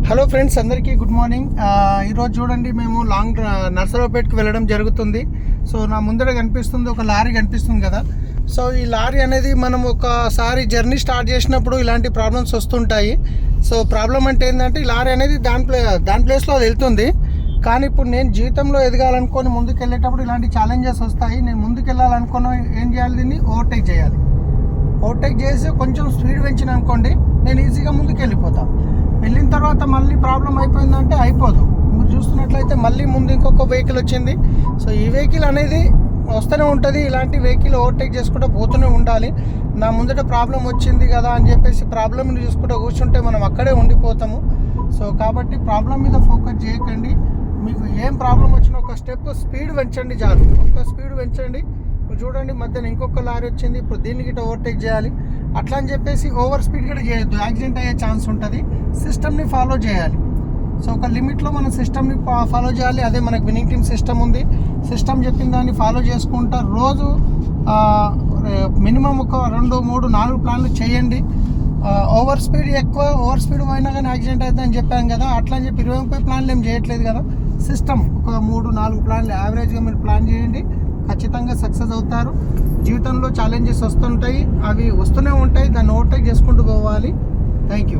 Hello friends, అందరికీ good morning. ఈరోజు చూడండి, మేము లాంగ్ నర్సరావుపేటకి వెళ్ళడం జరుగుతుంది. సో నా ముందర కనిపిస్తుంది ఒక లారీ కనిపిస్తుంది కదా. సో ఈ లారీ అనేది మనం ఒకసారి జర్నీ స్టార్ట్ చేసినప్పుడు ఇలాంటి ప్రాబ్లమ్స్ వస్తుంటాయి. సో ప్రాబ్లం అంటే ఏంటంటే, ఈ లారీ అనేది దాని ప్లేస్లో అది వెళ్తుంది. కానీ ఇప్పుడు నేను జీవితంలో ఎదగాలనుకొని ముందుకు వెళ్ళేటప్పుడు ఇలాంటి ఛాలెంజెస్ వస్తాయి. నేను ముందుకు వెళ్ళాలనుకున్న ఏం చేయాలి, దీన్ని ఓవర్టేక్ చేయాలి. ఓవర్టేక్ చేసి కొంచెం స్పీడ్ పెంచిన అనుకోండి, నేను ఈజీగా ముందుకు వెళ్ళిపోతాను. వెళ్ళిన తర్వాత మళ్ళీ ప్రాబ్లం అయిపోయిందంటే అయిపోదు. మీరు చూస్తున్నట్లయితే మళ్ళీ ముందు ఇంకొక వెహికల్ వచ్చింది. సో ఈ వెహికల్ అనేది వస్తూనే ఉంటుంది. ఇలాంటి వెహికల్ ఓవర్టేక్ చేసుకుంటూ పోతూనే ఉండాలి. నా ముందట ప్రాబ్లం వచ్చింది కదా అని చెప్పేసి ప్రాబ్లమ్ని చూసుకుంటూ కూర్చుంటే మనం అక్కడే ఉండిపోతాము. సో కాబట్టి ప్రాబ్లం మీద ఫోకస్ చేయకండి. మీకు ఏం ప్రాబ్లం వచ్చినా ఒక స్టెప్ స్పీడ్ పెంచండి చాలు. ఒక స్పీడ్ పెంచండి. చూడండి, మధ్యన ఇంకొక లారీ వచ్చింది. ఇప్పుడు దీన్ని గిట్ట ఓవర్టేక్ చేయాలి. అట్లా అని చెప్పేసి ఓవర్ స్పీడ్ కూడా చేయొద్దు, యాక్సిడెంట్ అయ్యే ఛాన్స్ ఉంటుంది. సిస్టమ్ని ఫాలో చేయాలి. సో ఒక లిమిట్లో మన సిస్టమ్ని ఫాలో చేయాలి. అదే మనకు విన్నింగ్ టీమ్ సిస్టమ్ ఉంది. సిస్టమ్ చెప్పిన దాన్ని ఫాలో చేసుకుంటా రోజు మినిమం ఒక 2, 3, 4 ప్లాన్లు చేయండి. ఓవర్ స్పీడ్ పోయినా కానీ యాక్సిడెంట్ అవుతుందని చెప్పాను కదా. అట్లా అని చెప్పి 20-30 ప్లాన్లు ఏం చేయట్లేదు కదా. సిస్టమ్ ఒక 3-4 ప్లాన్లు యావరేజ్గా మీరు ప్లాన్ చేయండి. ఖచ్చితంగా సక్సెస్ అవుతారు. జీవితంలో ఛాలెంజెస్ వస్తుంటాయి, అవి వస్తూనే ఉంటాయి. దాన్ని ఓవర్టేక్ చేసుకుంటూ పోవాలి. Thank you.